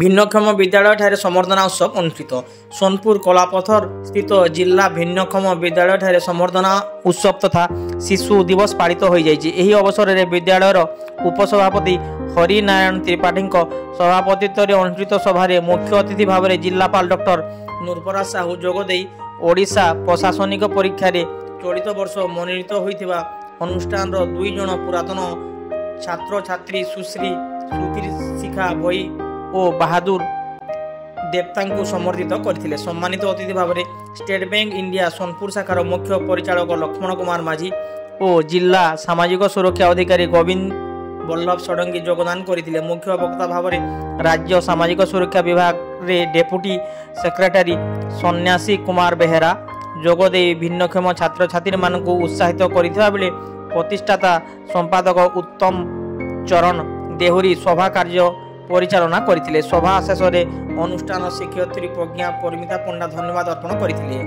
ଭିନ୍ନକ୍ଷମ ବିଦ୍ୟାଳୟଠାରେ ସମ୍ବର୍ଦ୍ଧନା ଉତ୍ସବ ଅନୁଷ୍ଠିତ। ସୋନପୁର କଳାପଥର ସ୍ଥିତ ଜିଲ୍ଲା ଭିନ୍ନକ୍ଷମ ବିଦ୍ୟାଳୟଠାରେ ସମ୍ବର୍ଦ୍ଧନା ଉତ୍ସବ ତଥା ଶିଶୁ ଦିବସ ପାଳିତ ହୋଇଯାଇଛି। ଏହି ଅବସରରେ ବିଦ୍ୟାଳୟର ଉପସଭାପତି ହରିନାରାୟଣ ତ୍ରିପାଠୀଙ୍କ ସଭାପତିତ୍ୱରେ ଅନୁଷ୍ଠିତ ସଭାରେ ମୁଖ୍ୟ ଅତିଥି ଭାବରେ ଜିଲ୍ଲାପାଳ ଡକ୍ଟର ନୂରପରା ସାହୁ ଯୋଗଦେଇ ଓଡ଼ିଶା ପ୍ରଶାସନିକ ପରୀକ୍ଷାରେ ଚଳିତ ବର୍ଷ ମନୋନୀତ ହୋଇଥିବା ଅନୁଷ୍ଠାନର 2 ଜଣ ପୁରାତନ ଛାତ୍ରଛାତ୍ରୀ ସୁଶ୍ରୀ ଶିଖା ଭୋଇ ଓ ବାହାଦୁର ଦେବତାଙ୍କୁ ସମ୍ବର୍ଦ୍ଧିତ କରିଥିଲେ। ସମ୍ମାନିତ ଅତିଥି ଭାବରେ ଷ୍ଟେଟ୍ ବ୍ୟାଙ୍କ ଇଣ୍ଡିଆ ସୋନପୁର ଶାଖାର ମୁଖ୍ୟ ପରିଚାଳକ ଲକ୍ଷ୍ମଣ କୁମାର ମାଝୀ ଓ ଜିଲ୍ଲା ସାମାଜିକ ସୁରକ୍ଷା ଅଧିକାରୀ ଗୋବିନ୍ଦ ବଲ୍ଲଭ ଷଡ଼ଙ୍ଗୀ ଯୋଗଦାନ କରିଥିଲେ। ମୁଖ୍ୟ ବକ୍ତା ଭାବରେ ରାଜ୍ୟ ସାମାଜିକ ସୁରକ୍ଷା ବିଭାଗରେ ଡେପୁଟି ସେକ୍ରେଟାରୀ ସନ୍ନ୍ୟାସୀ କୁମାର ବେହେରା ଯୋଗଦେଇ ଭିନ୍ନକ୍ଷମ ଛାତ୍ରଛାତ୍ରୀମାନଙ୍କୁ ଉତ୍ସାହିତ କରିଥିବା ବେଳେ ପ୍ରତିଷ୍ଠାତା ସମ୍ପାଦକ ଉତ୍ତମ ଚରଣ ଦେହୁରୀ ସଭା କାର୍ଯ୍ୟ ପରିଚାଳନା କରିଥିଲେ। ସଭା ଶେଷରେ ଅନୁଷ୍ଠାନ ଶିକ୍ଷୟିତ୍ରୀ ପ୍ରଜ୍ଞା ପରିମିତା ପଣ୍ଡା ଧନ୍ୟବାଦ ଅର୍ପଣ କରିଥିଲେ।